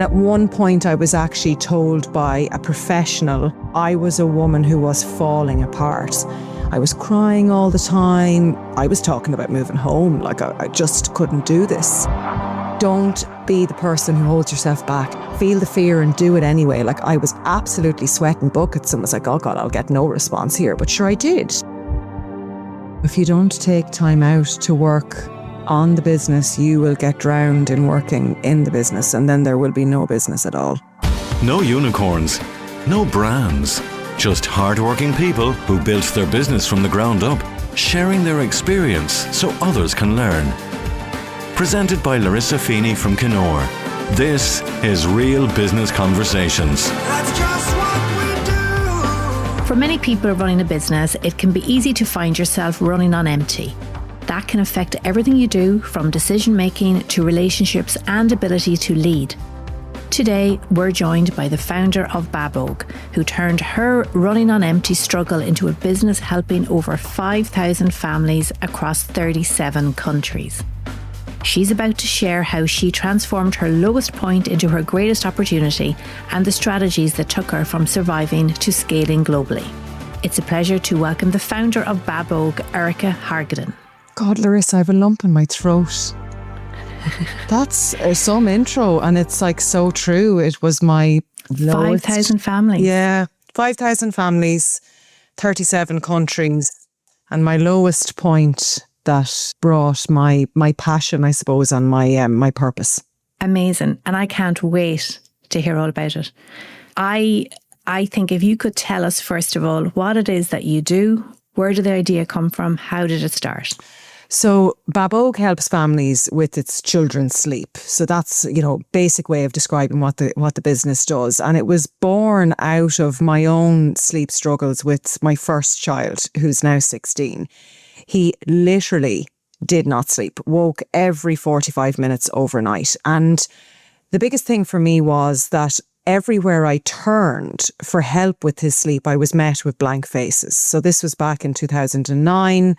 At one point, I was actually told by a professional I was a woman who was falling apart. I was crying all the time. I was talking about moving home. Like, I just couldn't do this. Don't be the person who holds yourself back. Feel the fear and do it anyway. Like, I was absolutely sweating buckets and was like, oh God, I'll get no response here. But sure, I did. If you don't take time out to work on the business, you will get drowned in working in the business, and then there will be no business at all. No unicorns, no brands, just hardworking people who built their business from the ground up, sharing their experience so others can learn. Presented by Larissa Feeney from Kinore. This is Real Business Conversations. That's just what we do. For many people running a business, it can be easy to find yourself running on empty. That can affect everything you do, from decision making to relationships and ability to lead. Today, we're joined by the founder of Babogue, who turned her running on empty struggle into a business helping over 5,000 families across 37 countries. She's about to share how she transformed her lowest point into her greatest opportunity and the strategies that took her from surviving to scaling globally. It's a pleasure to welcome the founder of Babogue, Erica Hargaden. God, Larissa, I have a lump in my throat. That's some intro, and it's like so true. It was my lowest. 5,000 families. Yeah, 5,000 families, 37 countries, and my lowest point that brought my passion, I suppose, and my purpose. Amazing. And I can't wait to hear all about it. I think if you could tell us, first of all, what it is that you do, where did the idea come from? How did it start? So Babogue helps families with its children's sleep. So that's, basic way of describing what the business does. And it was born out of my own sleep struggles with my first child, who's now 16. He literally did not sleep, woke every 45 minutes overnight. And the biggest thing for me was that everywhere I turned for help with his sleep, I was met with blank faces. So this was back in 2009.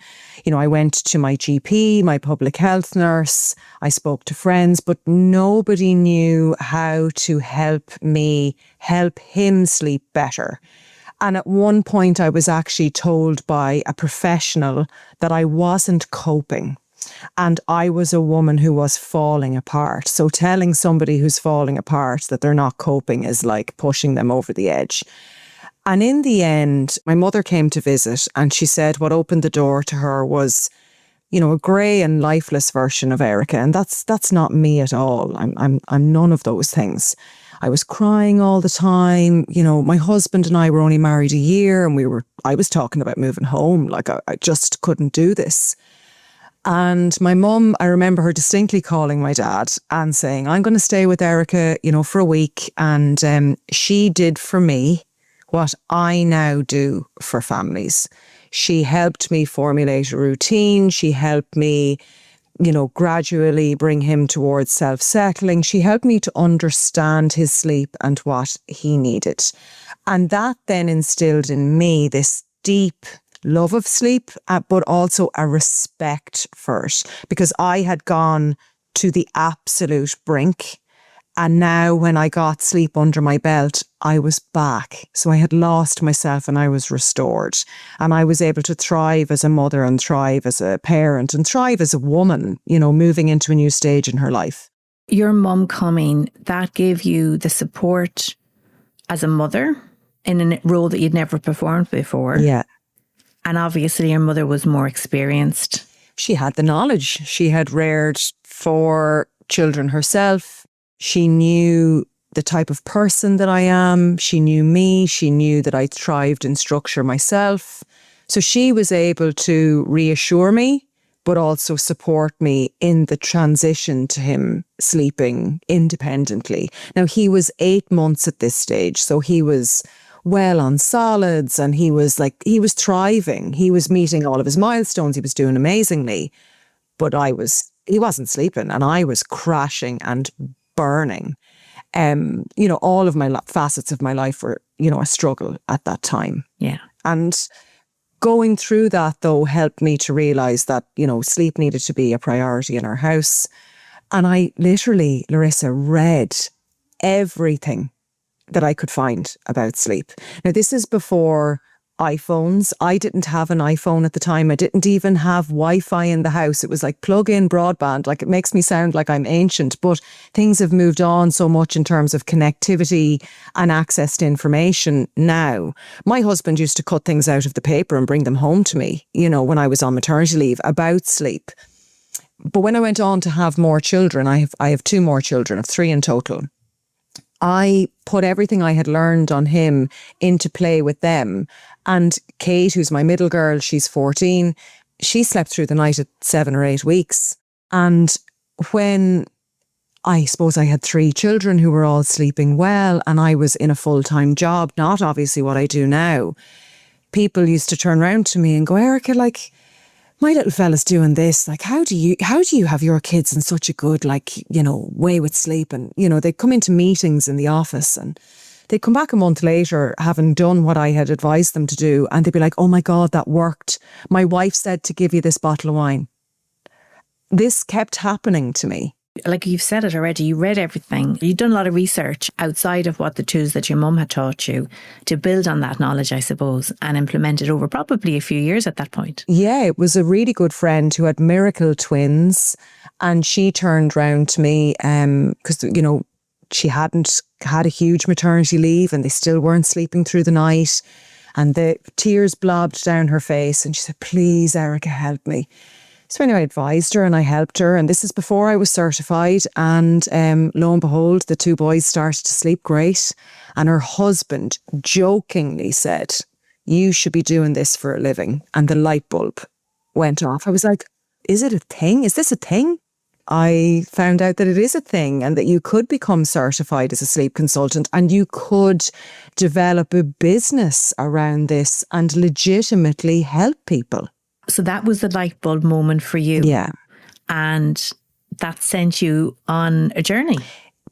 I went to my GP, my public health nurse. I spoke to friends, but nobody knew how to help him sleep better. And at one point, I was actually told by a professional that I wasn't coping. And I was a woman who was falling apart. So telling somebody who's falling apart that they're not coping is like pushing them over the edge. And in the end, my mother came to visit, and she said what opened the door to her was, a grey and lifeless version of Erica. And that's not me at all. I'm none of those things. I was crying all the time. My husband and I were only married a year, and I was talking about moving home. Like, I just couldn't do this. And my mum, I remember her distinctly calling my dad and saying, I'm going to stay with Erica, for a week. And she did for me what I now do for families. She helped me formulate a routine. She helped me, gradually bring him towards self-settling. She helped me to understand his sleep and what he needed. And that then instilled in me this deep love of sleep, but also a respect for it, because I had gone to the absolute brink. And now when I got sleep under my belt, I was back. So I had lost myself and I was restored. And I was able to thrive as a mother and thrive as a parent and thrive as a woman, moving into a new stage in her life. Your mum coming, that gave you the support as a mother in a role that you'd never performed before. Yeah. And obviously your mother was more experienced. She had the knowledge. She had reared 4 children herself. She knew the type of person that I am. She knew me. She knew that I thrived in structure myself. So she was able to reassure me, but also support me in the transition to him sleeping independently. Now, he was 8 months at this stage, so he was well on solids, and he was thriving. He was meeting all of his milestones. He was doing amazingly, but he wasn't sleeping, and I was crashing and burning. All of my facets of my life were, a struggle at that time. Yeah. And going through that, though, helped me to realise that, sleep needed to be a priority in our house. And I literally, Larissa, read everything that I could find about sleep. Now, this is before iPhones. I didn't have an iPhone at the time. I didn't even have Wi-Fi in the house. It was like plug-in broadband. Like, it makes me sound like I'm ancient, but things have moved on so much in terms of connectivity and access to information now. My husband used to cut things out of the paper and bring them home to me, you know, when I was on maternity leave about sleep. But when I went on to have more children, I have 2 more children, of 3 in total. I put everything I had learned on him into play with them. And Kate, who's my middle girl, she's 14, she slept through the night at 7 or 8 weeks. And when I suppose I had 3 children who were all sleeping well and I was in a full-time job, not obviously what I do now, people used to turn around to me and go, Erica, like, my little fella's doing this. Like, how do you have your kids in such a good, like, you know, way with sleep? And, you know, they'd come into meetings in the office and they'd come back a month later having done what I had advised them to do. And they'd be like, oh my God, that worked. My wife said to give you this bottle of wine. This kept happening to me. Like you've said it already, you read everything. You've done a lot of research outside of what the tools that your mum had taught you to build on that knowledge, I suppose, and implement it over probably a few years at that point. Yeah, it was a really good friend who had miracle twins, and she turned round to me because, you know, she hadn't had a huge maternity leave and they still weren't sleeping through the night, and the tears blobbed down her face and she said, please, Erica, help me. So anyway, I advised her and I helped her, and this is before I was certified, and lo and behold, the 2 boys started to sleep great, and her husband jokingly said, you should be doing this for a living, and the light bulb went off. I was like, is it a thing? Is this a thing? I found out that it is a thing and that you could become certified as a sleep consultant and you could develop a business around this and legitimately help people. So that was the light bulb moment for you. Yeah. And that sent you on a journey.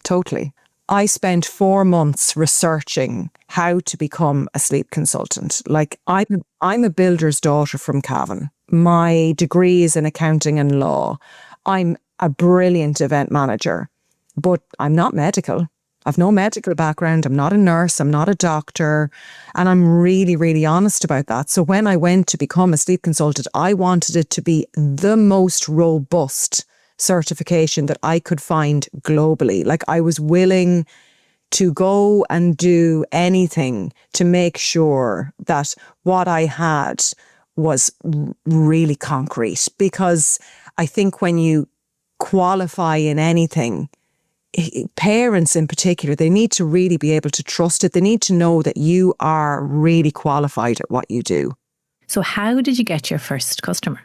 Totally. I spent 4 months researching how to become a sleep consultant. Like, I'm a builder's daughter from Cavan. My degree is in accounting and law. I'm a brilliant event manager, but I'm not medical. I've no medical background. I'm not a nurse. I'm not a doctor. And I'm really, really honest about that. So when I went to become a sleep consultant, I wanted it to be the most robust certification that I could find globally. Like, I was willing to go and do anything to make sure that what I had was really concrete. Because I think when you qualify in anything, parents in particular, they need to really be able to trust it. They need to know that you are really qualified at what you do. So how did you get your first customer?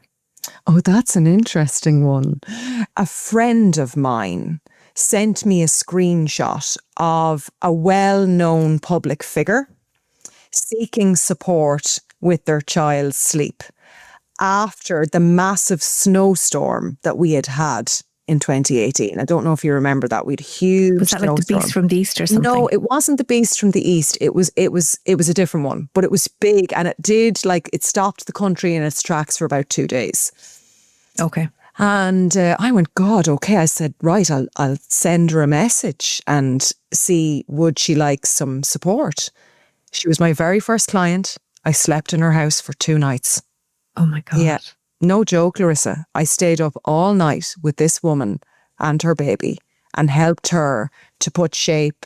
Oh, that's an interesting one. A friend of mine sent me a screenshot of a well-known public figure seeking support with their child's sleep after the massive snowstorm that we had had in 2018. I don't know if you remember that. We'd huge. Was that like the beast from the east or something? No, it wasn't the beast from the east. It was a different one, but it was big, and it stopped the country in its tracks for about 2 days. Okay. And I went, God, okay. I said, right, I'll send her a message and see, would she like some support? She was my very first client. I slept in her house for 2 nights. Oh my God. Yeah. No joke, Larissa. I stayed up all night with this woman and her baby and helped her to put shape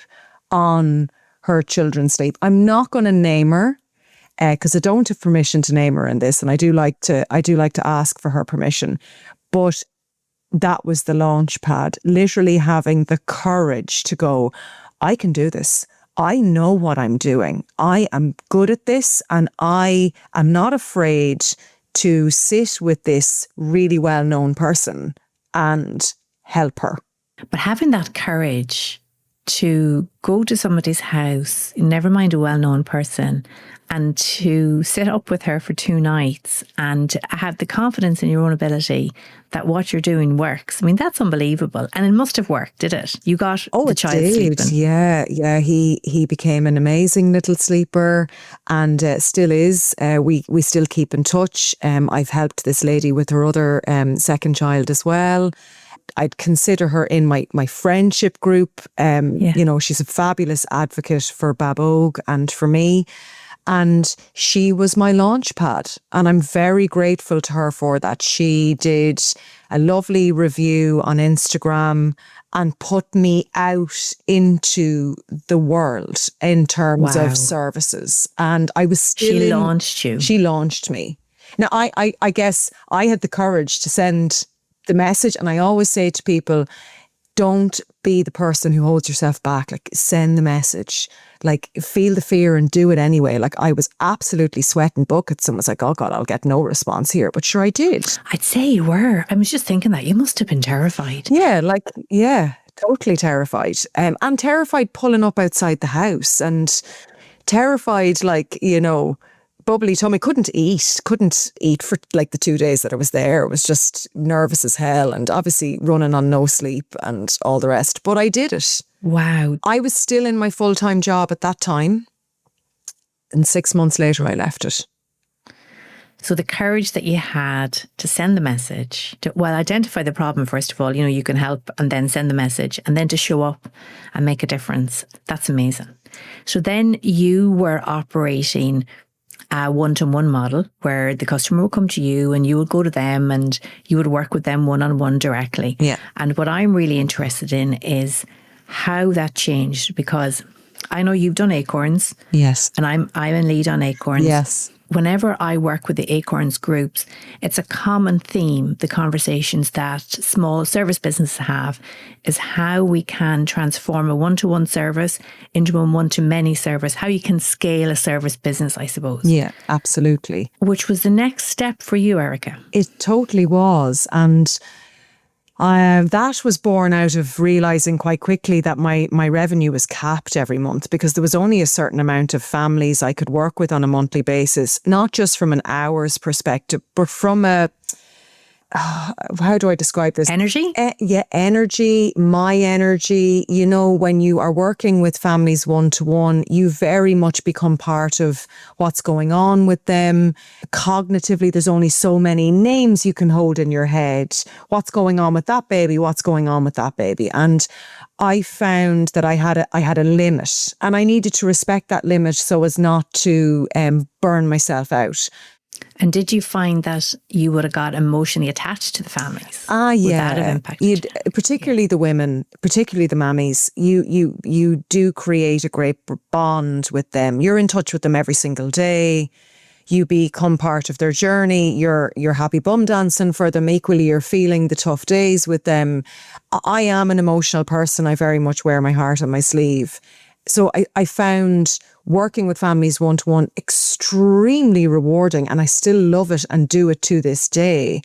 on her children's sleep. I'm not going to name her because I don't have permission to name her in this, and I do like to ask for her permission. But that was the launch pad, literally having the courage to go, I can do this. I know what I'm doing. I am good at this, and I am not afraid to sit with this really well-known person and help her. But having that courage to go to somebody's house, never mind a well-known person, and to sit up with her for 2 nights and have the confidence in your own ability that what you're doing works. I mean, that's unbelievable. And it must have worked, did it? You got the child sleeping. Yeah. He became an amazing little sleeper and still is. We still keep in touch. I've helped this lady with her other second child as well. I'd consider her in my friendship group. You know, she's a fabulous advocate for Babogue and for me. And she was my launch pad. And I'm very grateful to her for that. She did a lovely review on Instagram and put me out into the world in terms of services. And I was still She launched you. She launched me. Now, I guess I had the courage to send the message. And I always say to people, don't be the person who holds yourself back. Like, send the message. Like, feel the fear and do it anyway. Like, I was absolutely sweating buckets and was like, oh God, I'll get no response here. But sure, I did. I'd say you were. I was just thinking that. You must have been terrified. Yeah, totally terrified. And terrified pulling up outside the house, and terrified, like, you know, bubbly tummy, couldn't eat for like the 2 days that I was there. I was just nervous as hell, and obviously running on no sleep and all the rest. But I did it. Wow. I was still in my full-time job at that time. And 6 months later, I left it. So the courage that you had to send the message, to, well, identify the problem, first of all, you know, you can help, and then send the message, and then to show up and make a difference. That's amazing. So then you were operating a one-to-one model where the customer would come to you and you would go to them and you would work with them one-on-one directly. Yeah. And what I'm really interested in is how that changed, because I know you've done Acorns. Yes. And I'm in lead on Acorns. Yes. Whenever I work with the Acorns groups, it's a common theme, the conversations that small service businesses have, is how we can transform a one-to-one service into a one-to-many service, how you can scale a service business, I suppose. Yeah, absolutely. Which was the next step for you, Erica. It totally was. And that was born out of realising quite quickly that my revenue was capped every month, because there was only a certain amount of families I could work with on a monthly basis, not just from an hours perspective, but from a, how do I describe this? Energy? Energy, my energy. You know, when you are working with families one-to-one, you very much become part of what's going on with them. Cognitively, there's only so many names you can hold in your head. What's going on with that baby? What's going on with that baby? And I found that I had a limit, and I needed to respect that limit so as not to burn myself out. And did you find that you would have got emotionally attached to the families? Yeah. Would that have impacted? Particularly the women, particularly the mammies, you do create a great bond with them. You're in touch with them every single day. You become part of their journey. You're happy bum dancing for them. Equally, you're feeling the tough days with them. I am an emotional person. I very much wear my heart on my sleeve. So I found working with families one-to-one extremely rewarding, and I still love it and do it to this day.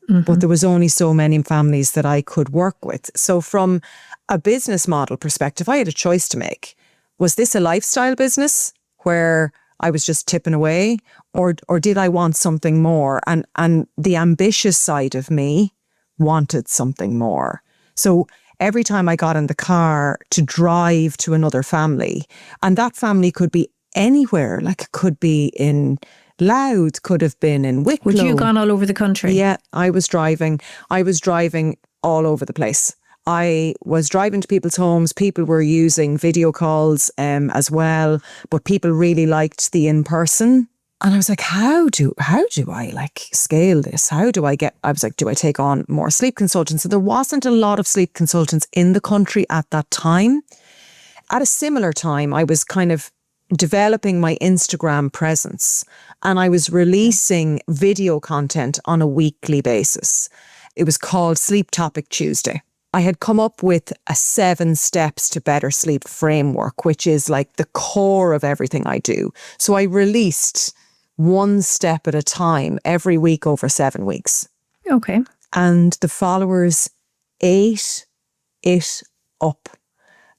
Mm-hmm. But there was only so many families that I could work with. So from a business model perspective, I had a choice to make. Was this a lifestyle business where I was just tipping away, or did I want something more? And the ambitious side of me wanted something more. So every time I got in the car to drive to another family, and that family could be anywhere, like it could be in Louth, could have been in Wicklow. Would you gone all over the country? Yeah, I was driving all over the place. I was driving to people's homes. People were using video calls as well, but people really liked the in-person. And I was like, how do I like scale this? I was like, do I take on more sleep consultants? So there wasn't a lot of sleep consultants in the country at that time. At a similar time, I was kind of developing my Instagram presence, and I was releasing video content on a weekly basis. It was called Sleep Topic Tuesday. I had come up with a 7 steps to better sleep framework, which is like the core of everything I do. So I released one step at a time every week over 7 weeks. Okay. And the followers ate it up.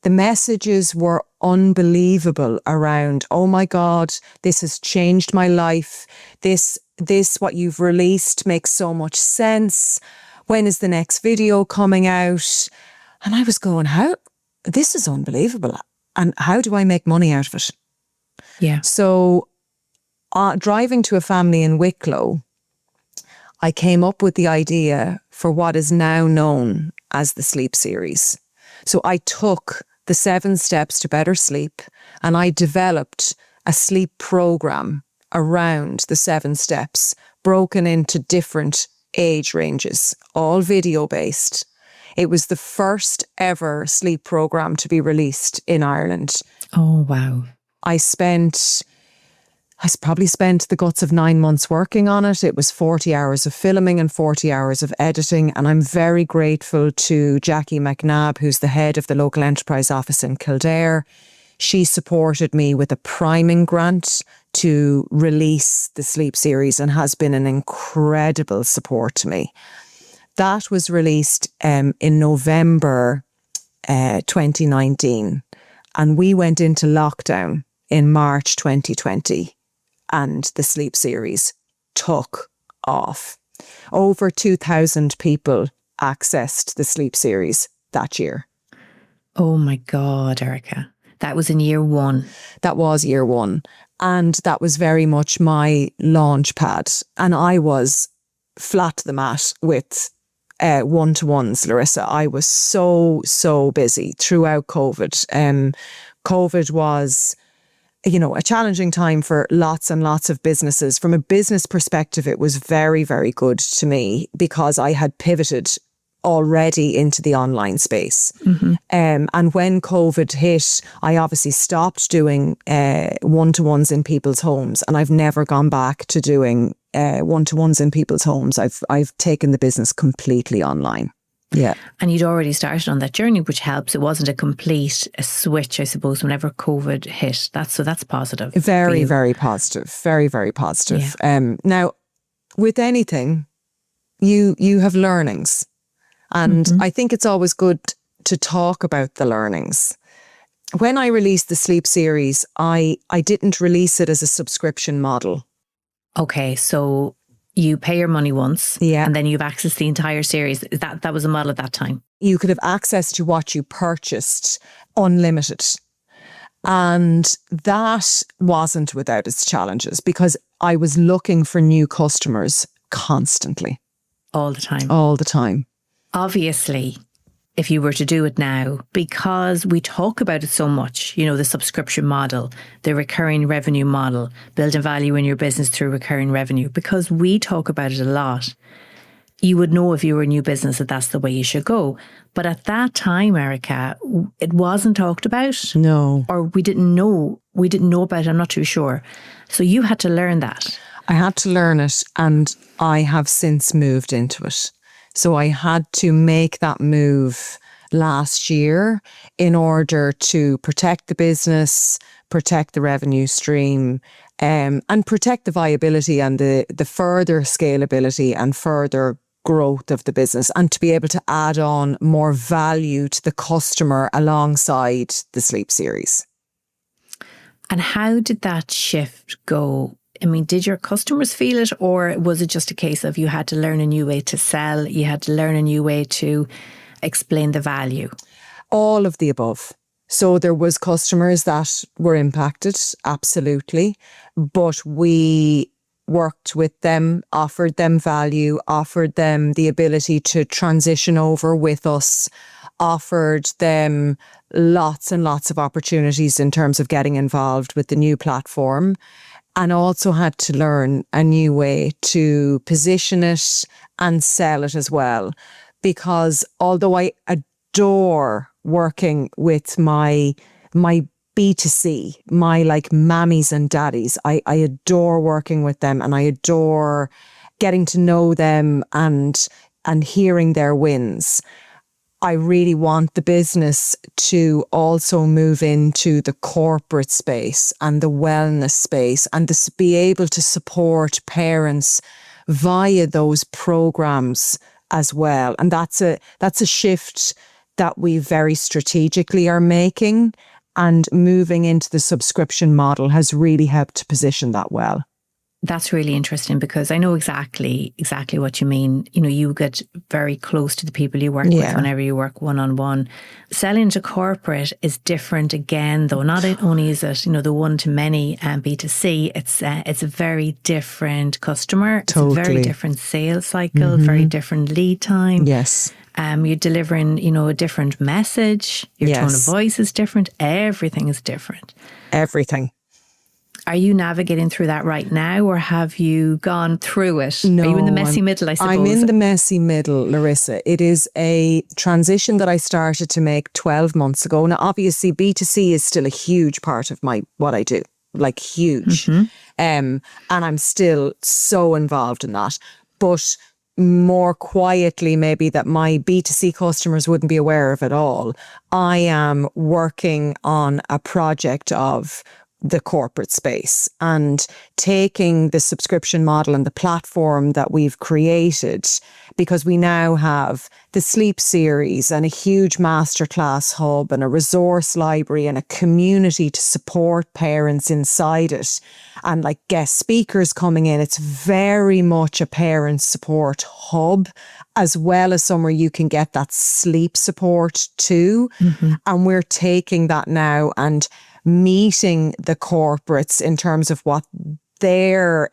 The messages were unbelievable around, oh my God, this has changed my life. This, what you've released makes so much sense. When is the next video coming out? And I was going, this is unbelievable. And how do I make money out of it? Yeah. So driving to a family in Wicklow, I came up with the idea for what is now known as the Sleep Series. So I took the 7 steps to better sleep and I developed a sleep program around the 7 steps, broken into different age ranges, all video based. It was the first ever sleep program to be released in Ireland. Oh, wow. I probably spent the guts of 9 months working on it. It was 40 hours of filming and 40 hours of editing. And I'm very grateful to Jackie McNabb, who's the head of the local enterprise office in Kildare. She supported me with a priming grant to release the Sleep Series and has been an incredible support to me. That was released in November 2019. And we went into lockdown in March 2020. And the Sleep Series took off. Over 2,000 people accessed the Sleep Series that year. Oh my God, Erica. That was in year 1. That was year 1. And that was very much my launch pad. And I was flat to the mat with one-to-ones, Larissa. I was so busy throughout COVID. COVID was, a challenging time for lots and lots of businesses. From a business perspective, it was very, very good to me because I had pivoted already into the online space. Mm-hmm. And when COVID hit, I obviously stopped doing one-to-ones in people's homes, and I've never gone back to doing one-to-ones in people's homes. I've taken the business completely online. Yeah. And you'd already started on that journey, which helps. It wasn't a complete switch, I suppose, whenever COVID hit. That's positive. Very, very positive. Very, very positive. Yeah. Now, with anything, you have learnings. And I think it's always good to talk about the learnings. When I released the Sleep Series, I didn't release it as a subscription model. Okay, so you pay your money once, and then you have access to the entire series. That was a model at that time? You could have access to what you purchased, unlimited. And that wasn't without its challenges because I was looking for new customers constantly. All the time? All the time. Obviously, if you were to do it now, because we talk about it so much, the subscription model, the recurring revenue model, building value in your business through recurring revenue, because we talk about it a lot, you would know if you were a new business that that's the way you should go. But at that time, Erica, it wasn't talked about. No. Or we didn't know about it. I'm not too sure. So you had to learn that. I had to learn it, and I have since moved into it. So I had to make that move last year in order to protect the business, protect the revenue stream, and protect the viability and the further scalability and further growth of the business, and to be able to add on more value to the customer alongside the Sleep Series. And how did that shift go? I mean, did your customers feel it, or was it just a case of you had to learn a new way to sell, you had to learn a new way to explain the value? All of the above. So there was customers that were impacted, absolutely. But we worked with them, offered them value, offered them the ability to transition over with us, offered them lots and lots of opportunities in terms of getting involved with the new platform. And also had to learn a new way to position it and sell it as well. Because although I adore working with my B2C, my mammies and daddies, I adore working with them, and I adore getting to know them and hearing their wins. I really want the business to also move into the corporate space and the wellness space, and to be able to support parents via those programs as well. And that's a shift that we very strategically are making, and moving into the subscription model has really helped to position that well. That's really interesting because I know exactly what you mean. You know, you get very close to the people you work with whenever you work one-on-one. Selling to corporate is different again, though. Not only is it, you know, the one-to-many B2C, it's a very different customer. Totally. It's a very different sales cycle, very different lead time. Yes. You're delivering, you know, a different message. Your tone of voice is different. Everything is different. Everything. Are you navigating through that right now, or have you gone through it? No, Are you in the messy middle, I suppose? I'm in the messy middle, Larissa. It is a transition that I started to make 12 months ago. Now, obviously, B2C is still a huge part of what I do, like huge. And I'm still so involved in that. But more quietly, maybe, that my B2C customers wouldn't be aware of at all. I am working on a project of the corporate space and taking the subscription model and the platform that we've created, because we now have the sleep series and a huge masterclass hub and a resource library and a community to support parents inside it, and like guest speakers coming in. It's very much a parent support hub, as well as somewhere you can get that sleep support too. And we're taking that now and meeting the corporates in terms of what their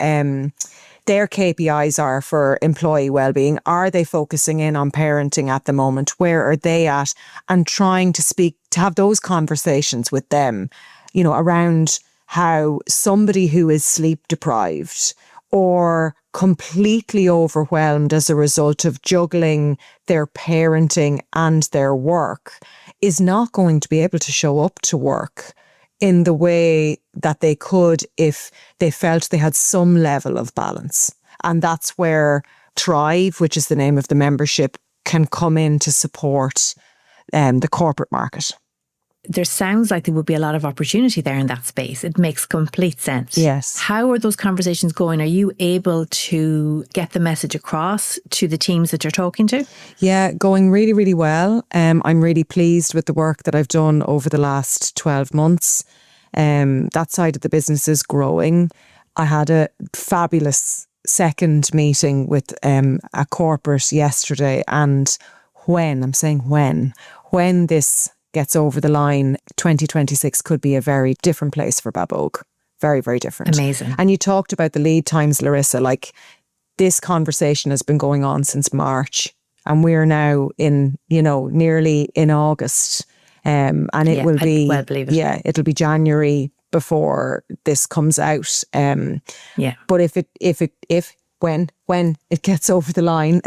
KPIs are for employee well-being. Are they focusing in on parenting at the moment? Where are they at? And trying to have those conversations with them, you know, around how somebody who is sleep deprived or completely overwhelmed as a result of juggling their parenting and their work is not going to be able to show up to work in the way that they could if they felt they had some level of balance. And that's where Thrive, which is the name of the membership, can come in to support the corporate market. There sounds like there would be a lot of opportunity there in that space. It makes complete sense. Yes. How are those conversations going? Are you able to get the message across to the teams that you're talking to? Yeah, going really, really well. I'm really pleased with the work that I've done over the last 12 months. That side of the business is growing. I had a fabulous second meeting with a corporate yesterday, and when this gets over the line, 2026 could be a very different place for Babogue. Very, very different. Amazing. And you talked about the lead times, Larissa. Like, this conversation has been going on since March, and we're now in, you know, nearly in August. And it will be, well believe it. It'll be January before this comes out. But when it gets over the line,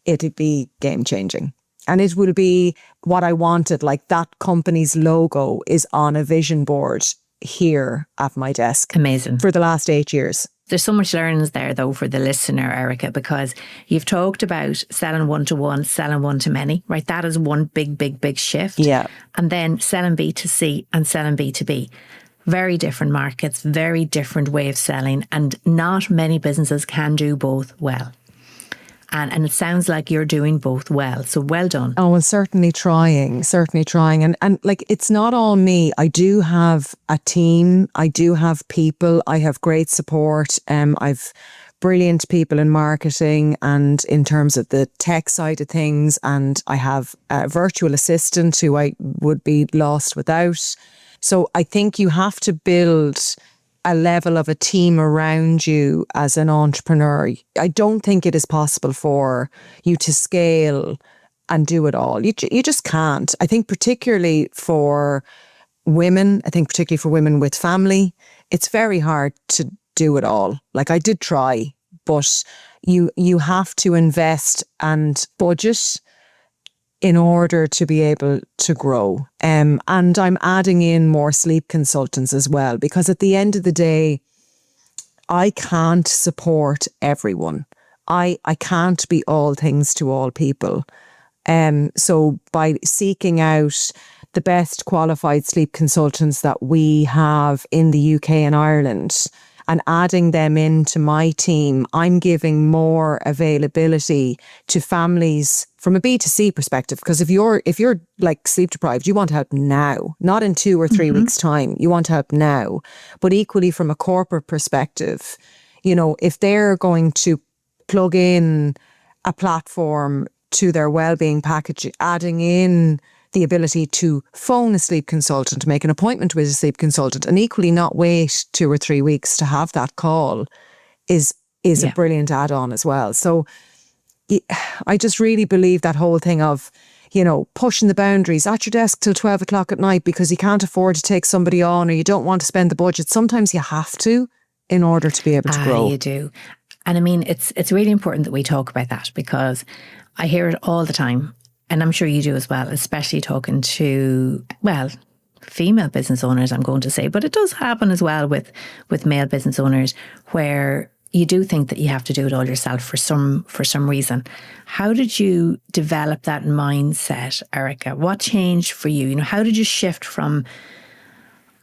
it'll be game changing. And it will be what I wanted. Like, that company's logo is on a vision board here at my desk. Amazing. For the last 8 years. There's so much learnings there, though, for the listener, Erica, because you've talked about selling one-to-one, selling one-to-many, right? That is one big shift. Yeah. And then selling B2C and selling B2B. Very different markets, very different way of selling, and not many businesses can do both well. And it sounds like you're doing both well. So well done. Oh, well, certainly trying. And like, it's not all me. I do have a team. I do have people. I have great support. I've brilliant people in marketing and in terms of the tech side of things. And I have a virtual assistant who I would be lost without. So I think you have to build a level of a team around you as an entrepreneur. I don't think it is possible for you to scale and do it all. You just can't. I think particularly for women, with family, it's very hard to do it all. Like, I did try, but you have to invest and budget in order to be able to grow. And I'm adding in more sleep consultants as well, because at the end of the day, I can't support everyone. I can't be all things to all people. So by seeking out the best qualified sleep consultants that we have in the UK and Ireland, and adding them into my team, I'm giving more availability to families from a B2C perspective. Because if you're like sleep deprived, you want help now, not in 2 or 3 weeks' time. You want help now. But equally from a corporate perspective, you know, if they're going to plug in a platform to their wellbeing package, adding in the ability to phone a sleep consultant, make an appointment with a sleep consultant, and equally not wait 2 or 3 weeks to have that call is a brilliant add-on as well. So I just really believe that whole thing of, you know, pushing the boundaries at your desk till 12 o'clock at night because you can't afford to take somebody on or you don't want to spend the budget. Sometimes you have to in order to be able to grow. You do. And I mean, it's really important that we talk about that because I hear it all the time. And I'm sure you do as well, especially talking to, well, female business owners, I'm going to say, but it does happen as well with male business owners where you do think that you have to do it all yourself for some reason. How did you develop that mindset, Erica? What changed for you? You know, how did you shift from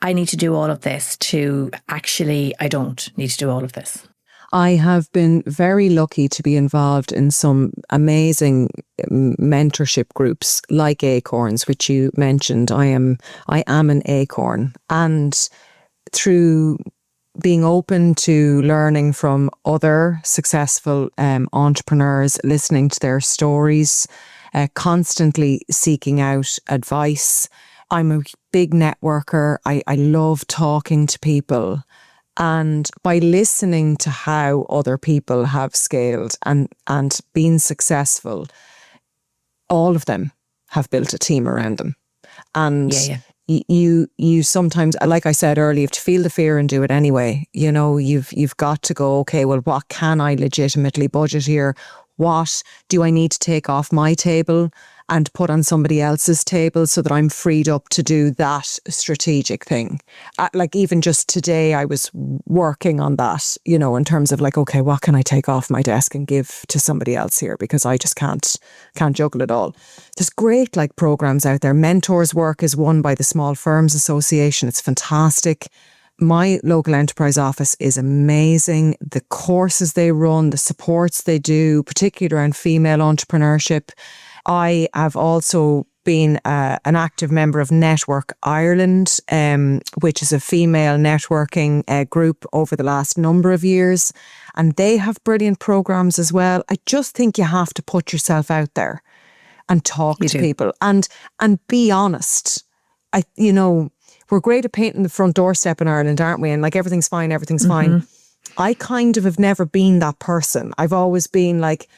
I need to do all of this to actually I don't need to do all of this? I have been very lucky to be involved in some amazing mentorship groups like Acorns, which you mentioned. I am an Acorn, and through being open to learning from other successful entrepreneurs, listening to their stories, constantly seeking out advice. I'm a big networker. I love talking to people. And by listening to how other people have scaled and been successful, all of them have built a team around them. And you sometimes, like I said earlier, you have to feel the fear and do it anyway. You know, you've got to go, okay, well, what can I legitimately budget here? What do I need to take off my table and put on somebody else's table so that I'm freed up to do that strategic thing? Like even just today, I was working on that, you know, in terms of like, okay, what can I take off my desk and give to somebody else here? Because I just can't juggle it all. There's great like programs out there. Mentors Work is one by the Small Firms Association. It's fantastic. My local enterprise office is amazing. The courses they run, the supports they do, particularly around female entrepreneurship. I have also been an active member of Network Ireland, which is a female networking group over the last number of years. And they have brilliant programs as well. I just think you have to put yourself out there and talk to people and be honest. We're great at painting the front doorstep in Ireland, aren't we? And like, everything's fine. fine. I kind of have never been that person. I've always been like,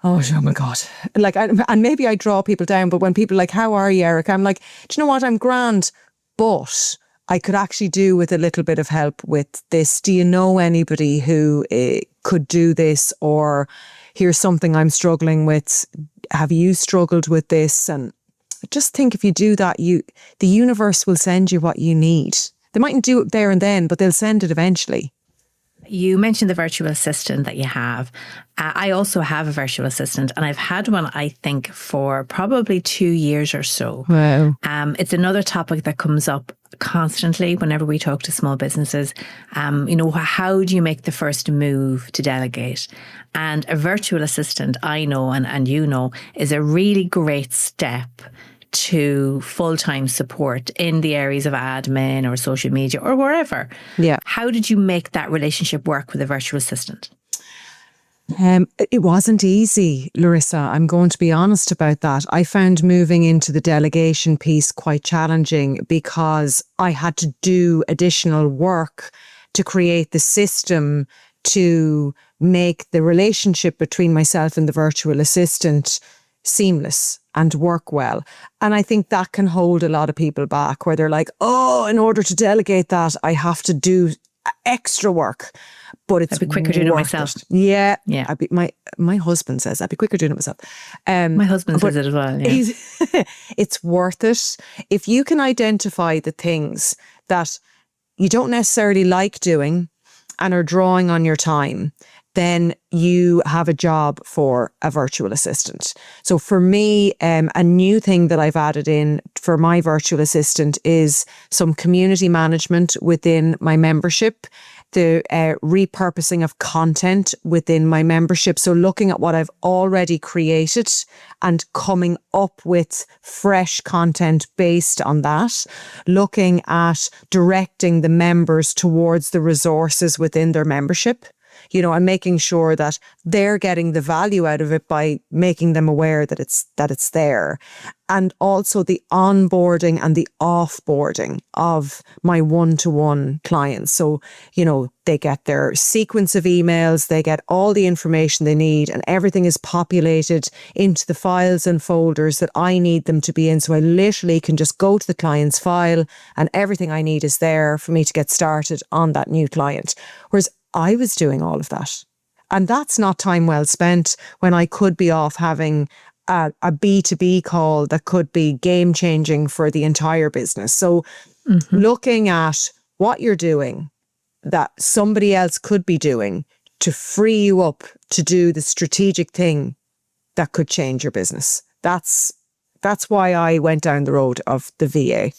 oh my God. Like, and maybe I draw people down, but when people are like, how are you, Erica? I'm like, do you know what? I'm grand, but I could actually do with a little bit of help with this. Do you know anybody who could do this? Or here's something I'm struggling with. Have you struggled with this? And I just think if you do that, the universe will send you what you need. They mightn't do it there and then, but they'll send it eventually. You mentioned the virtual assistant that you have. I also have a virtual assistant, and I've had one, I think, for probably 2 years or so. Wow. It's another topic that comes up constantly whenever we talk to small businesses. How do you make the first move to delegate? And a virtual assistant, I know, and you know, is a really great step to full-time support in the areas of admin or social media or wherever. Yeah. How did you make that relationship work with a virtual assistant? It wasn't easy, Larissa. I'm going to be honest about that. I found moving into the delegation piece quite challenging because I had to do additional work to create the system to make the relationship between myself and the virtual assistant seamless and work well. And I think that can hold a lot of people back, where they're like, oh, in order to delegate that, I have to do extra work. But it's I'd be quicker doing it myself. Yeah. Yeah. My husband says I'd be quicker doing it myself. My husband says it as well. Yeah. It's worth it. If you can identify the things that you don't necessarily like doing and are drawing on your time, then you have a job for a virtual assistant. So for me, a new thing that I've added in for my virtual assistant is some community management within my membership, the repurposing of content within my membership. So looking at what I've already created and coming up with fresh content based on that, looking at directing the members towards the resources within their membership, you know, and making sure that they're getting the value out of it by making them aware that it's there. And also the onboarding and the offboarding of my one-to-one clients. So, you know, they get their sequence of emails, they get all the information they need, and everything is populated into the files and folders that I need them to be in. So I literally can just go to the client's file and everything I need is there for me to get started on that new client. Whereas I was doing all of that. And that's not time well spent when I could be off having a B2B call that could be game changing for the entire business. So looking at what you're doing that somebody else could be doing to free you up to do the strategic thing that could change your business. That's why I went down the road of the VA.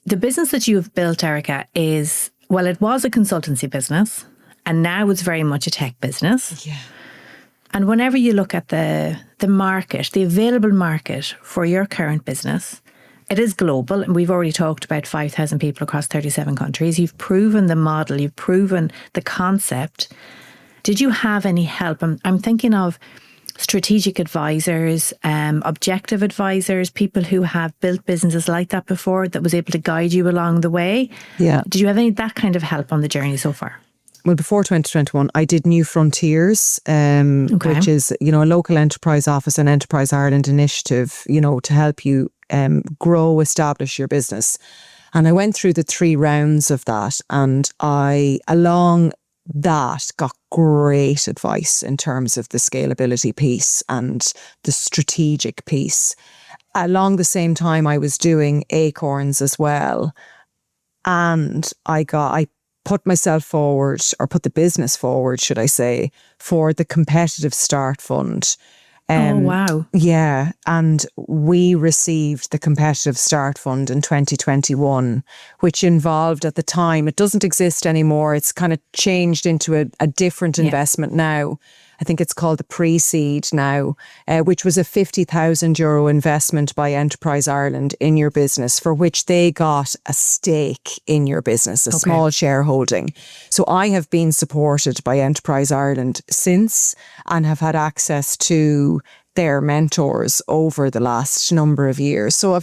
The business that you have built, Erica, is, well, it was a consultancy business and now it's very much a tech business. Yeah. And whenever you look at the market, the available market for your current business, it is global. And we've already talked about 5,000 people across 37 countries. You've proven the model, you've proven the concept. Did you have any help? I'm thinking of strategic advisors, objective advisors, people who have built businesses like that before that was able to guide you along the way. Yeah. Did you have any that kind of help on the journey so far? Well, before 2021, I did New Frontiers, which is, you know, a local enterprise office and Enterprise Ireland initiative, you know, to help you grow, establish your business. And I went through the 3 rounds of that, and I, along that, got great advice in terms of the scalability piece and the strategic piece. Along the same time, I was doing Acorns as well. And I put myself forward, or put the business forward, should I say, for the Competitive Start Fund. Oh, wow. Yeah. And we received the Competitive Start Fund in 2021, which involved at the time, it doesn't exist anymore. It's kind of changed into a different investment now. I think it's called the Pre-Seed now, which was a €50,000 investment by Enterprise Ireland in your business, for which they got a stake in your business, a small shareholding. So I have been supported by Enterprise Ireland since, and have had access to their mentors over the last number of years. So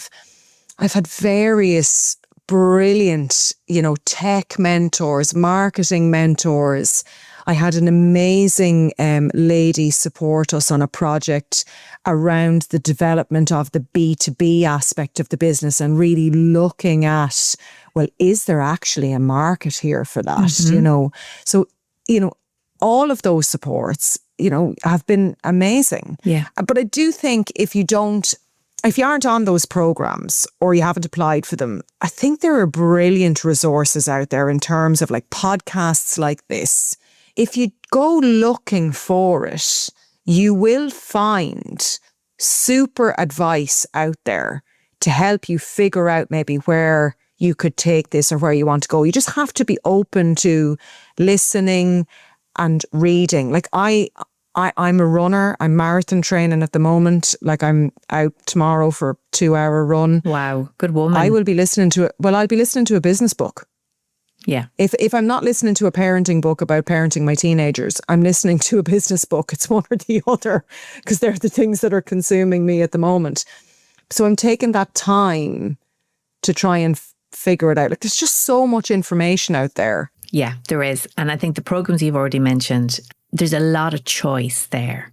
I've had various brilliant, you know, tech mentors, marketing mentors. I had an amazing lady support us on a project around the development of the B2B aspect of the business, and really looking at, well, is there actually a market here for that? You know, so, you know, all of those supports, you know, have been amazing. Yeah. But I do think if you aren't on those programs or you haven't applied for them, I think there are brilliant resources out there in terms of like podcasts like this. If you go looking for it, you will find super advice out there to help you figure out maybe where you could take this or where you want to go. You just have to be open to listening and reading. Like I'm a runner. I'm marathon training at the moment. Like I'm out tomorrow for a 2-hour run. Wow, good woman. I will be listening to I'll be listening to a business book. Yeah. If I'm not listening to a parenting book about parenting my teenagers, I'm listening to a business book. It's one or the other, because they're the things that are consuming me at the moment. So I'm taking that time to try and figure it out. Like, there's just so much information out there. Yeah, there is. And I think the programs you've already mentioned, there's a lot of choice there.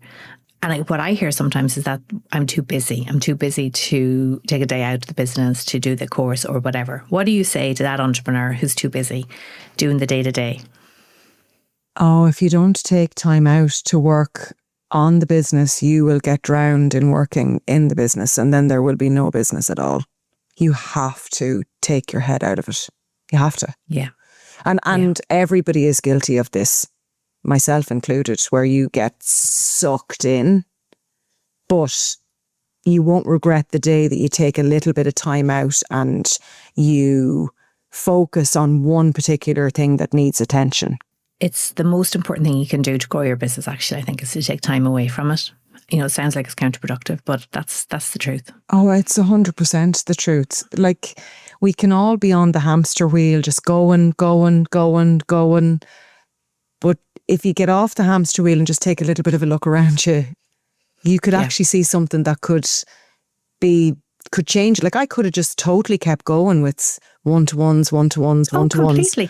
And what I hear sometimes is that I'm too busy. I'm too busy to take a day out of the business to do the course or whatever. What do you say to that entrepreneur who's too busy doing the day-to-day? Oh, if you don't take time out to work on the business, you will get drowned in working in the business, and then there will be no business at all. You have to take your head out of it. You have to. Yeah. And everybody is guilty of this. myself included, where you get sucked in, but you won't regret the day that you take a little bit of time out and you focus on one particular thing that needs attention. It's the most important thing you can do to grow your business, actually, I think, is to take time away from it. You know, it sounds like it's counterproductive, but that's the truth. Oh, it's 100% the truth. Like, we can all be on the hamster wheel, just going. But if you get off the hamster wheel and just take a little bit of a look around you, you could actually see something that could change. Like, I could have just totally kept going with one-to-ones. Completely.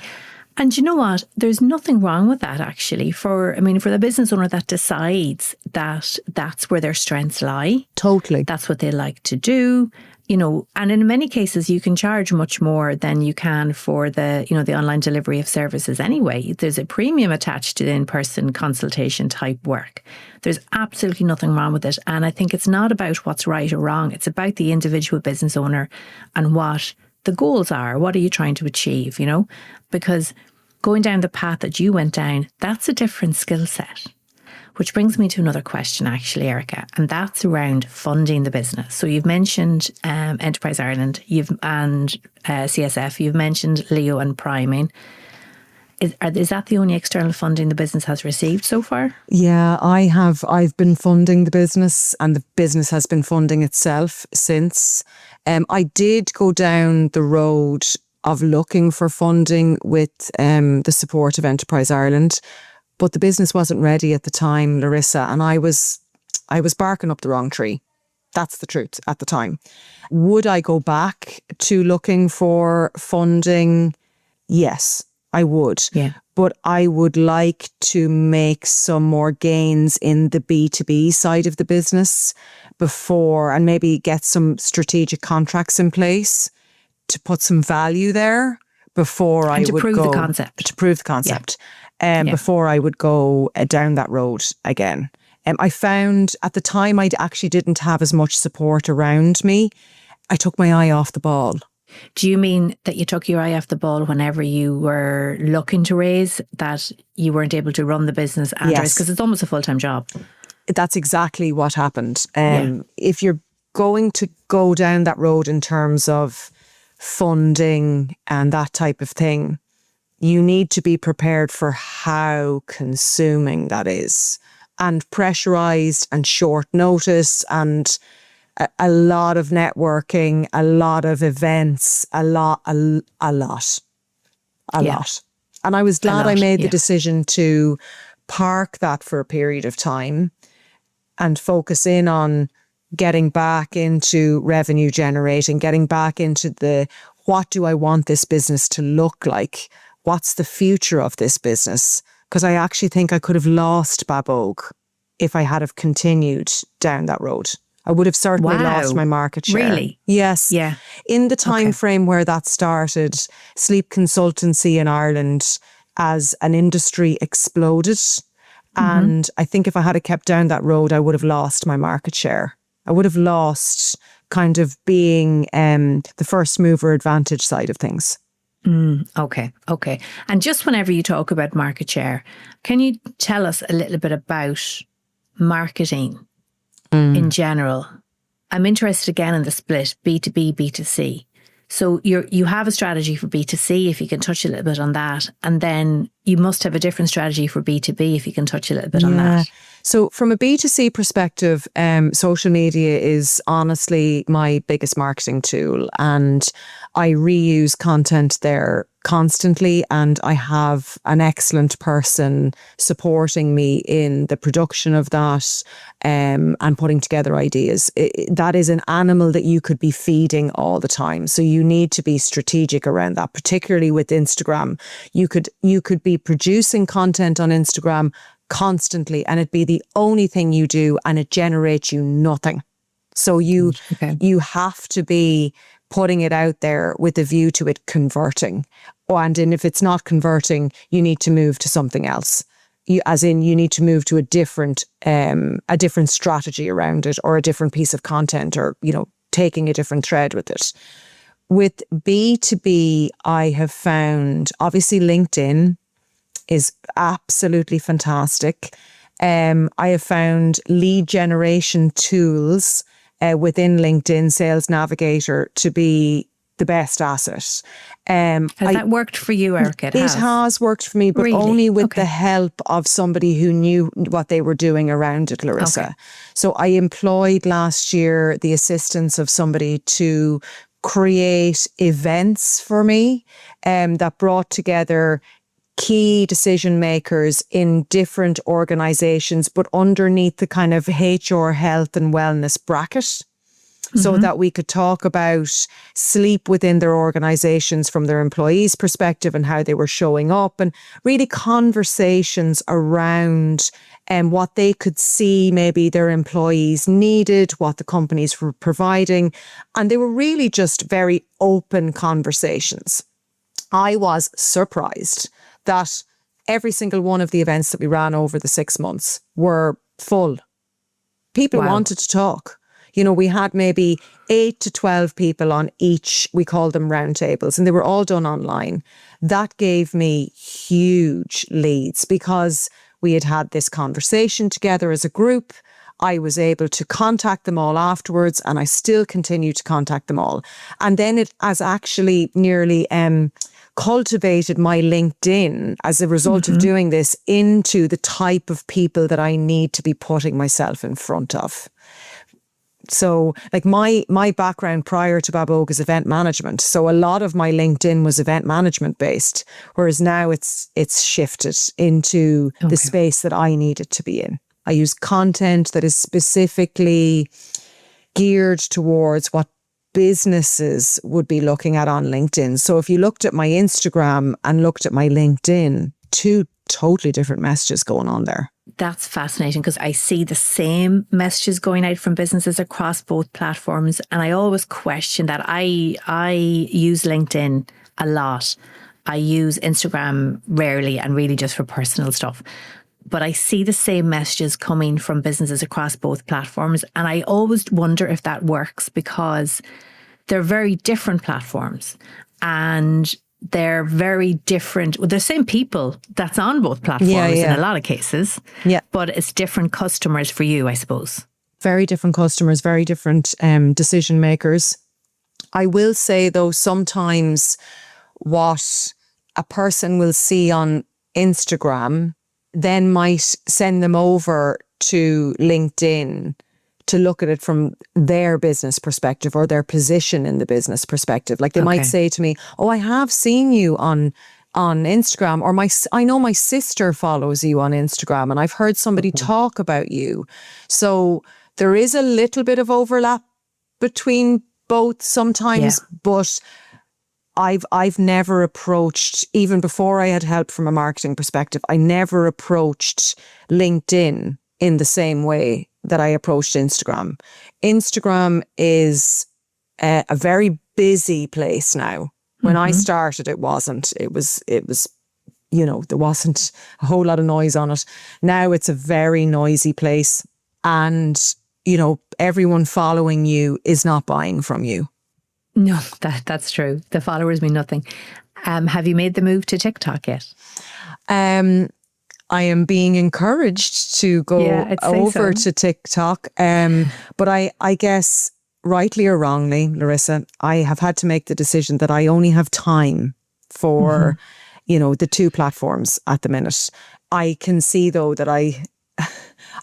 And you know what? There's nothing wrong with that, actually. For the business owner that decides that that's where their strengths lie. Totally. That's what they like to do. You know, and in many cases you can charge much more than you can for the online delivery of services anyway. There's a premium attached to the in-person consultation type work. There's absolutely nothing wrong with it. And I think it's not about what's right or wrong. It's about the individual business owner and what the goals are. What are you trying to achieve, you know? Because going down the path that you went down, that's a different skill set. Which brings me to another question, actually, Erica, and that's around funding the business. So you've mentioned Enterprise Ireland, and CSF. You've mentioned Leo and Priming. Is that the only external funding the business has received so far? Yeah, I have. I've been funding the business, and the business has been funding itself since. I did go down the road of looking for funding with the support of Enterprise Ireland. But the business wasn't ready at the time, Larissa, and I was barking up the wrong tree. That's the truth at the time. Would I go back to looking for funding? Yes, I would. Yeah. But I would like to make some more gains in the B2B side of the business before, and maybe get some strategic contracts in place to put some value there before I would go. To prove the concept. To prove the concept. Before I would go down that road again. I found at the time I actually didn't have as much support around me. I took my eye off the ball. Do you mean that you took your eye off the ball whenever you were looking to raise, that you weren't able to run the business and raise? Because it's almost a full-time job. That's exactly what happened. If you're going to go down that road in terms of funding and that type of thing, you need to be prepared for how consuming that is, and pressurized and short notice, and a lot of networking, a lot of events, a lot. And I was glad I made the decision to park that for a period of time and focus in on getting back into revenue generating, getting back into what do I want this business to look like? What's the future of this business? Because I actually think I could have lost Babogue if I had have continued down that road. I would have certainly lost my market share. Really? Yes. Yeah. In the time frame where that started, sleep consultancy in Ireland as an industry exploded. And I think if I had kept down that road, I would have lost my market share. I would have lost kind of being the first mover advantage side of things. Okay. And just whenever you talk about market share, can you tell us a little bit about marketing in general? I'm interested again in the split B2B, B2C. So you have a strategy for B2C, if you can touch a little bit on that. And then you must have a different strategy for B2B, if you can touch a little bit on that. So from a B2C perspective, social media is honestly my biggest marketing tool, and I reuse content there constantly, and I have an excellent person supporting me in the production of that and putting together ideas. That is an animal that you could be feeding all the time. So you need to be strategic around that, particularly with Instagram. You could be producing content on Instagram constantly and it'd be the only thing you do and it generates you nothing. So you have to be putting it out there with a view to it converting. And if it's not converting, you need to move to something else. You need to move to a different strategy around it, or a different piece of content, or, taking a different thread with it. With B2B, I have found obviously LinkedIn is absolutely fantastic. I have found lead generation tools within LinkedIn Sales Navigator to be the best asset. Has that worked for you, Erica? It has worked for me, but Really? only with Okay. the help of somebody who knew what they were doing around it, Larissa. Okay. So I employed last year the assistance of somebody to create events for me that brought together key decision makers in different organizations, but underneath the kind of HR health and wellness bracket. So that we could talk about sleep within their organizations from their employees' perspective and how they were showing up, and really conversations around what they could see maybe their employees needed, what the companies were providing. And they were really just very open conversations. I was surprised that every single one of the events that we ran over the 6 months were full. People wanted to talk. You know, we had maybe 8 to 12 people on each, we called them roundtables, and they were all done online. That gave me huge leads because we had had this conversation together as a group. I was able to contact them all afterwards, and I still continue to contact them all. And then it has actually nearly cultivated my LinkedIn as a result of doing this into the type of people that I need to be putting myself in front of. So like my background prior to Babogue is event management. So a lot of my LinkedIn was event management based, whereas now it's shifted into the space that I needed to be in. I use content that is specifically geared towards what businesses would be looking at on LinkedIn. So if you looked at my Instagram and looked at my LinkedIn, two totally different messages going on there. That's fascinating because I see the same messages going out from businesses across both platforms. And I always question that. I use LinkedIn a lot. I use Instagram rarely and really just for personal stuff. But I see the same messages coming from businesses across both platforms. And I always wonder if that works because they're very different platforms. And they're very different. Well, the same people that's on both platforms in a lot of cases. Yeah. But it's different customers for you, I suppose. Very different customers, very different decision makers. I will say, though, sometimes what a person will see on Instagram then might send them over to LinkedIn to look at it from their business perspective or their position in the business perspective. Like they might say to me, oh, I have seen you on Instagram, or I know my sister follows you on Instagram and I've heard somebody talk about you. So there is a little bit of overlap between both sometimes, but I've never approached, even before I had help from a marketing perspective, I never approached LinkedIn in the same way that I approached Instagram. Instagram is a very busy place now. When I started, it wasn't. It was, you know, there wasn't a whole lot of noise on it. Now it's a very noisy place, and, you know, everyone following you is not buying from you. No, that's true. The followers mean nothing. Have you made the move to TikTok yet? I am being encouraged to go over to TikTok. But I guess, rightly or wrongly, Larissa, I have had to make the decision that I only have time for, you know, the two platforms at the minute. I can see, though, that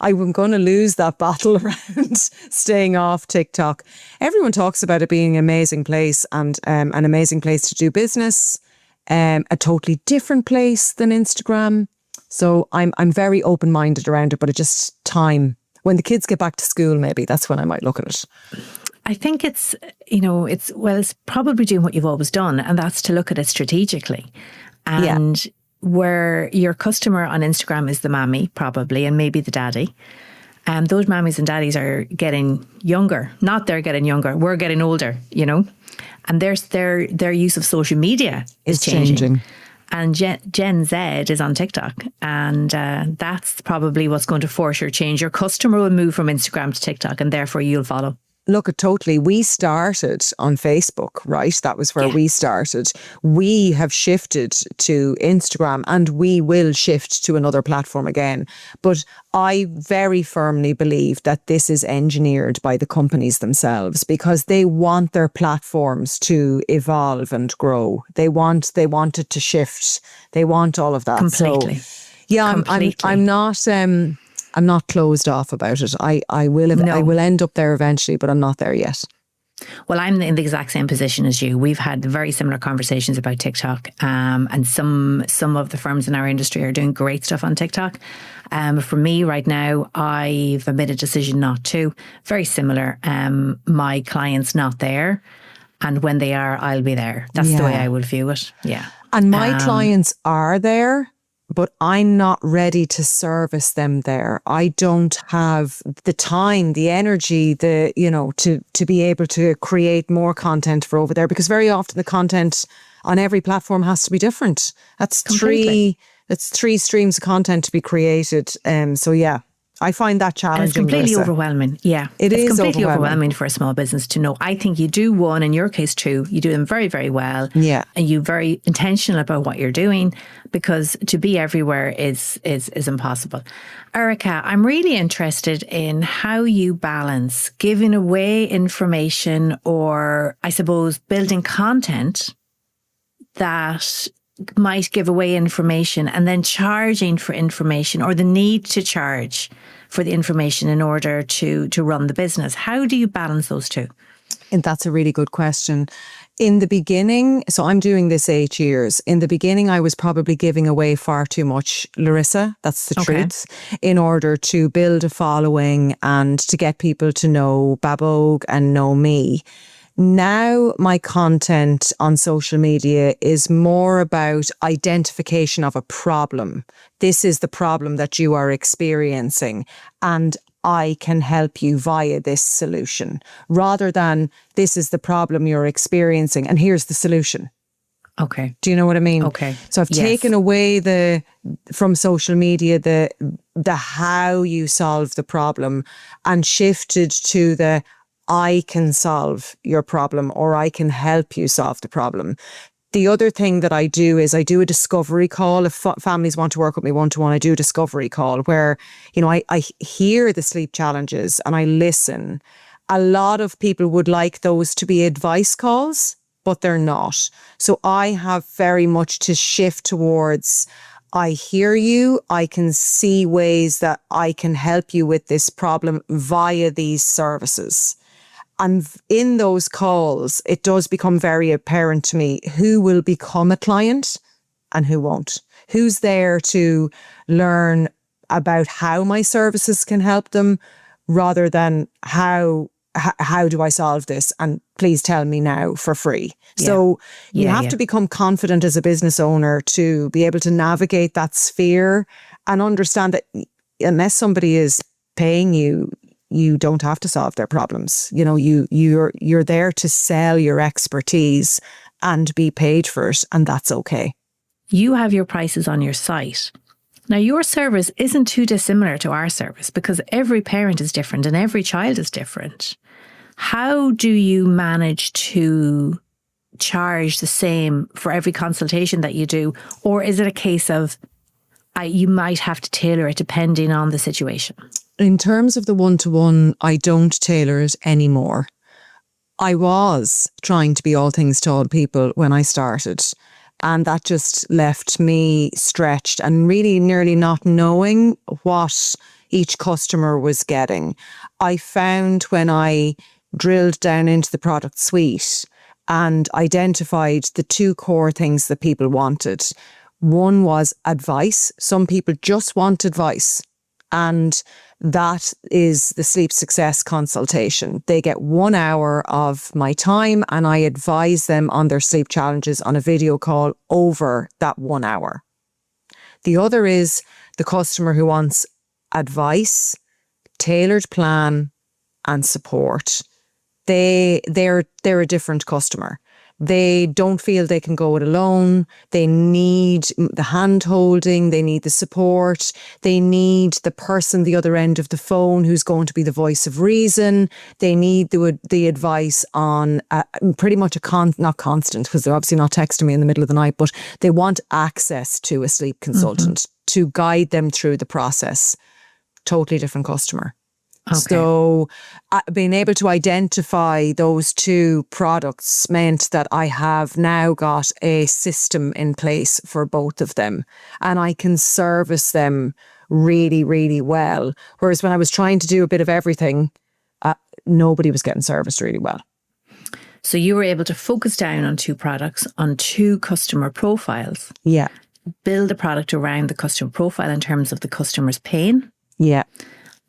I'm going to lose that battle around staying off TikTok. Everyone talks about it being an amazing place and an amazing place to do business, a totally different place than Instagram. So I'm very open-minded around it, but it just time. When the kids get back to school, maybe that's when I might look at it. I think it's, you know, it's probably doing what you've always done, and that's to look at it strategically. And where your customer on Instagram is the mammy, probably, and maybe the daddy. Those mammies and daddies are getting younger. Not they're getting younger, we're getting older, you know. And their use of social media is changing. And Gen Z is on TikTok, and that's probably what's going to force your change. Your customer will move from Instagram to TikTok, and therefore you'll follow. Look, totally. We started on Facebook, right? That was where we started. We have shifted to Instagram and we will shift to another platform again. But I very firmly believe that this is engineered by the companies themselves because they want their platforms to evolve and grow. They want it to shift. They want all of that. Completely. So, yeah, Completely. I'm not closed off about it. I will end up there eventually, but I'm not there yet. Well, I'm in the exact same position as you. We've had very similar conversations about TikTok, and some of the firms in our industry are doing great stuff on TikTok. For me right now, I've made a decision not to. Very similar. My client's not there, and when they are, I'll be there. That's the way I would view it. Yeah. And my clients are there, but I'm not ready to service them there. I don't have the time, the energy, to be able to create more content for over there, because very often the content on every platform has to be different. That's three streams of content to be created. So yeah, I find that challenging. And it's completely Larissa. Overwhelming. Yeah. It's completely overwhelming for a small business to know. I think you do one, in your case two, you do them very, very well. Yeah. And you're very intentional about what you're doing, because to be everywhere is impossible. Erica, I'm really interested in how you balance giving away information, or I suppose building content that might give away information, and then charging for information, or the need to charge for the information in order to run the business. How do you balance those two? And that's a really good question. In the beginning, so I'm doing this 8 years. In the beginning, I was probably giving away far too much, Larissa. That's the truth. In order to build a following and to get people to know Babogue and know me. Now my content on social media is more about identification of a problem. This is the problem that you are experiencing, and I can help you via this solution, rather than this is the problem you're experiencing and here's the solution. Okay. Do you know what I mean? Okay. So I've taken away from social media the how you solve the problem and shifted to the I can solve your problem, or I can help you solve the problem. The other thing that I do is I do a discovery call. If families want to work with me one-to-one, I do a discovery call where, I hear the sleep challenges and I listen. A lot of people would like those to be advice calls, but they're not. So I have very much to shift towards, I hear you, I can see ways that I can help you with this problem via these services. And in those calls, it does become very apparent to me who will become a client and who won't. Who's there to learn about how my services can help them, rather than how do I solve this? And please tell me now for free. Yeah. So you have to become confident as a business owner to be able to navigate that sphere and understand that unless somebody is paying you, you don't have to solve their problems. You're there to sell your expertise and be paid for it, and that's okay. You have your prices on your site. Now, your service isn't too dissimilar to our service, because every parent is different and every child is different. How do you manage to charge the same for every consultation that you do? Or is it a case of you might have to tailor it depending on the situation? In terms of the one-to-one, I don't tailor it anymore. I was trying to be all things to all people when I started, and that just left me stretched and really nearly not knowing what each customer was getting. I found when I drilled down into the product suite and identified the two core things that people wanted. One was advice. Some people just want advice. And that is the sleep success consultation. They get 1 hour of my time and I advise them on their sleep challenges on a video call over that 1 hour. The other is the customer who wants advice, tailored plan and support. They're a different customer. They don't feel they can go it alone. They need the hand holding. They need the support. They need the person the other end of the phone who's going to be the voice of reason. They need the advice on pretty much not constant, because they're obviously not texting me in the middle of the night, but they want access to a sleep consultant to guide them through the process. Totally different customer. Okay. So being able to identify those two products meant that I have now got a system in place for both of them, and I can service them really, really well. Whereas when I was trying to do a bit of everything, nobody was getting serviced really well. So you were able to focus down on two products, on two customer profiles. Yeah. Build a product around the customer profile in terms of the customer's pain. Yeah.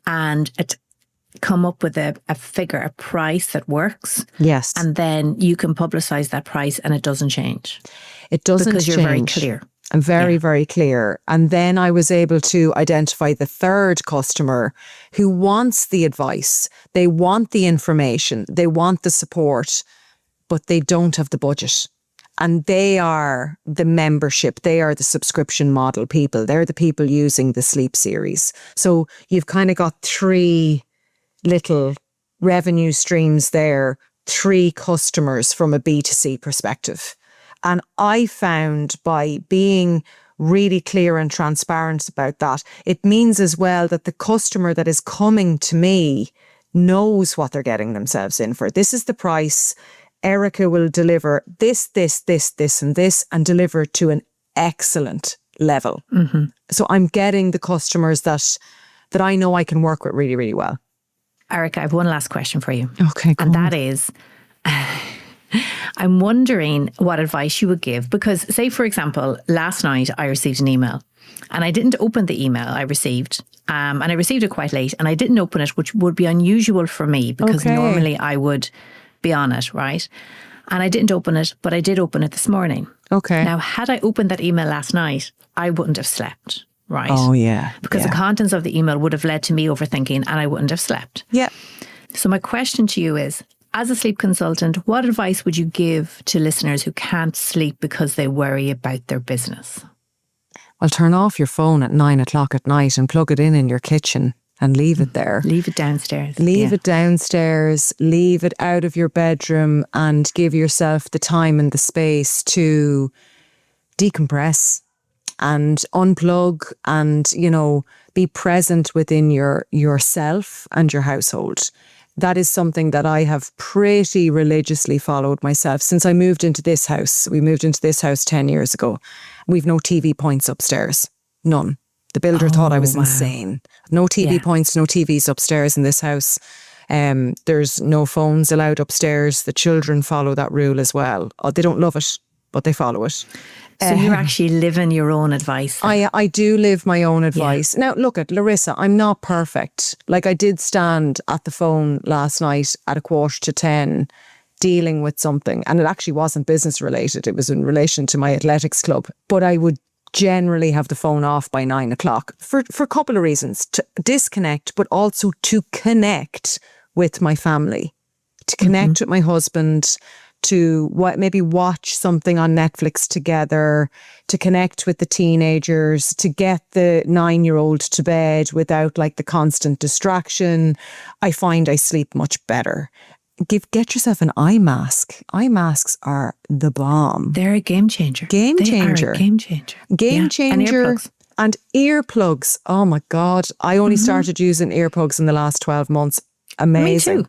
And come up with a figure, a price that works. Yes. And then you can publicise that price and it doesn't change. It doesn't because change. You're very clear. I'm very, very clear. And then I was able to identify the third customer who wants the advice. They want the information. They want the support, but they don't have the budget. And they are the membership. They are the subscription model people. They're the people using the sleep series. So you've kind of got three little revenue streams there, three customers from a B2C perspective. And I found by being really clear and transparent about that, it means as well that the customer that is coming to me knows what they're getting themselves in for. This is the price. Erica will deliver this, and this, and deliver to an excellent level. Mm-hmm. So I'm getting the customers that I know I can work with really, really well. Erica, I have one last question for you. Okay, and that is, I'm wondering what advice you would give, because say, for example, last night I received an email and I didn't open the email I received. And I received it quite late and I didn't open it, which would be unusual for me because normally I would be on it, right? And I didn't open it, but I did open it this morning. Okay. Now, had I opened that email last night, I wouldn't have slept, right? Oh, yeah. Because the contents of the email would have led to me overthinking and I wouldn't have slept. Yeah. So my question to you is, as a sleep consultant, what advice would you give to listeners who can't sleep because they worry about their business? Well, turn off your phone at 9 o'clock at night and plug it in your kitchen and leave it there. Leave it downstairs. Leave it downstairs. Leave it out of your bedroom and give yourself the time and the space to decompress and unplug and, be present within yourself and your household. That is something that I have pretty religiously followed myself since I moved into this house. We moved into this house 10 years ago. We've no TV points upstairs. None. The builder thought I was insane. No TV points, no TVs upstairs in this house. There's no phones allowed upstairs. The children follow that rule as well. They don't love it, but they follow it. So you're actually living your own advice. I do live my own advice. Now, look at Larissa, I'm not perfect. Like I did stand at the phone last night at 9:45 dealing with something. And it actually wasn't business related. It was in relation to my athletics club. But I would generally have the phone off by 9 o'clock for a couple of reasons. To disconnect, but also to connect with my family. To connect with my husband, to maybe watch something on Netflix together, to connect with the teenagers, to get the 9-year-old to bed without like the constant distraction. I find I sleep much better. Get yourself an eye mask. Eye masks are the bomb. They're a game changer. Game changer. Game changer. Game changer. And earplugs. Oh my God. I only started using earplugs in the last 12 months. Amazing. Me too.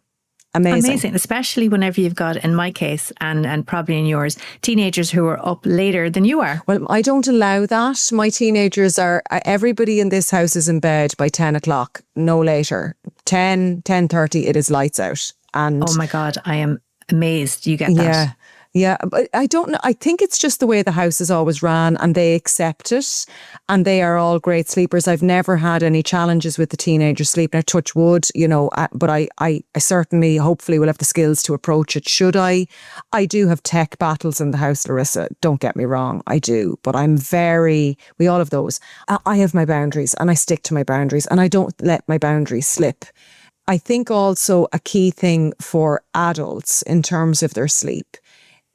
Amazing, especially whenever you've got, in my case, and probably in yours, teenagers who are up later than you are. Well, I don't allow that. My teenagers everybody in this house is in bed by 10 o'clock, no later. 10:30, it is lights out. And oh my God, I am amazed you get that. Yeah, but I don't know. I think it's just the way the house is always ran and they accept it and they are all great sleepers. I've never had any challenges with the teenager sleep. Now, touch wood, but I certainly, hopefully will have the skills to approach it. Should I? I do have tech battles in the house, Larissa. Don't get me wrong. I do. But we all have those. I have my boundaries and I stick to my boundaries and I don't let my boundaries slip. I think also a key thing for adults in terms of their sleep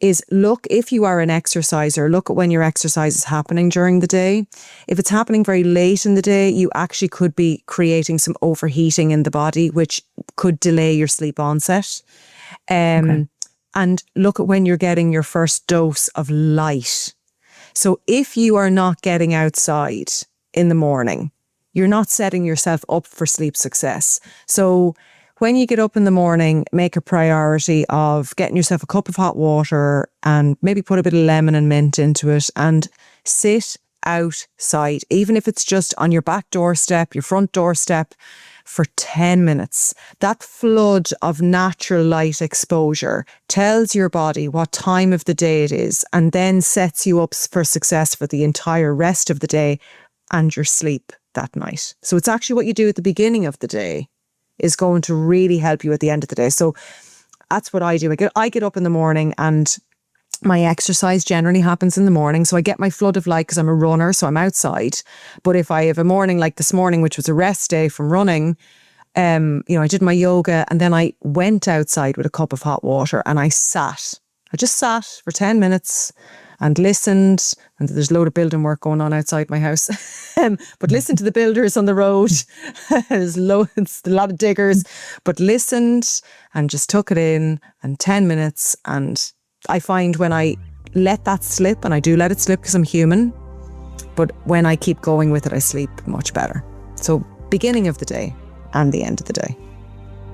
is look, if you are an exerciser, look at when your exercise is happening during the day. If it's happening very late in the day, you actually could be creating some overheating in the body, which could delay your sleep onset. And look at when you're getting your first dose of light. So if you are not getting outside in the morning, you're not setting yourself up for sleep success. So when you get up in the morning, make a priority of getting yourself a cup of hot water and maybe put a bit of lemon and mint into it and sit outside, even if it's just on your back doorstep, your front doorstep, for 10 minutes. That flood of natural light exposure tells your body what time of the day it is and then sets you up for success for the entire rest of the day and your sleep that night. So it's actually what you do at the beginning of the day is going to really help you at the end of the day. So that's what I do. I get up in the morning and my exercise generally happens in the morning. So I get my flood of light because I'm a runner, so I'm outside. But if I have a morning like this morning, which was a rest day from running, I did my yoga and then I went outside with a cup of hot water and I just sat for 10 minutes and listened. And there's a load of building work going on outside my house. But listen to the builders on the road. There's a lot of diggers. But listened and just took it in and 10 minutes. And I find when I let that slip, and I do let it slip because I'm human, but when I keep going with it, I sleep much better. So beginning of the day and the end of the day.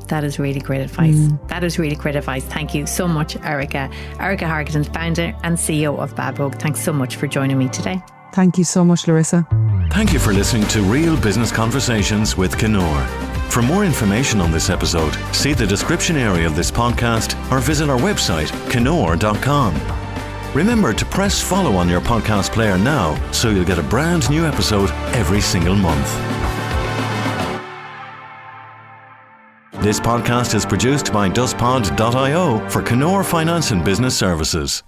That is really great advice. That is really great advice. Thank you so much, Erica. Erica Hargaden, founder and CEO of Babogue. Thanks so much for joining me today. Thank you so much, Larissa. Thank you for listening to Real Business Conversations with Kinore. For more information on this episode, see the description area of this podcast or visit our website, kinore.com. Remember to press follow on your podcast player now so you'll get a brand new episode every single month. This podcast is produced by DustPod.io for Kinore Finance and Business Services.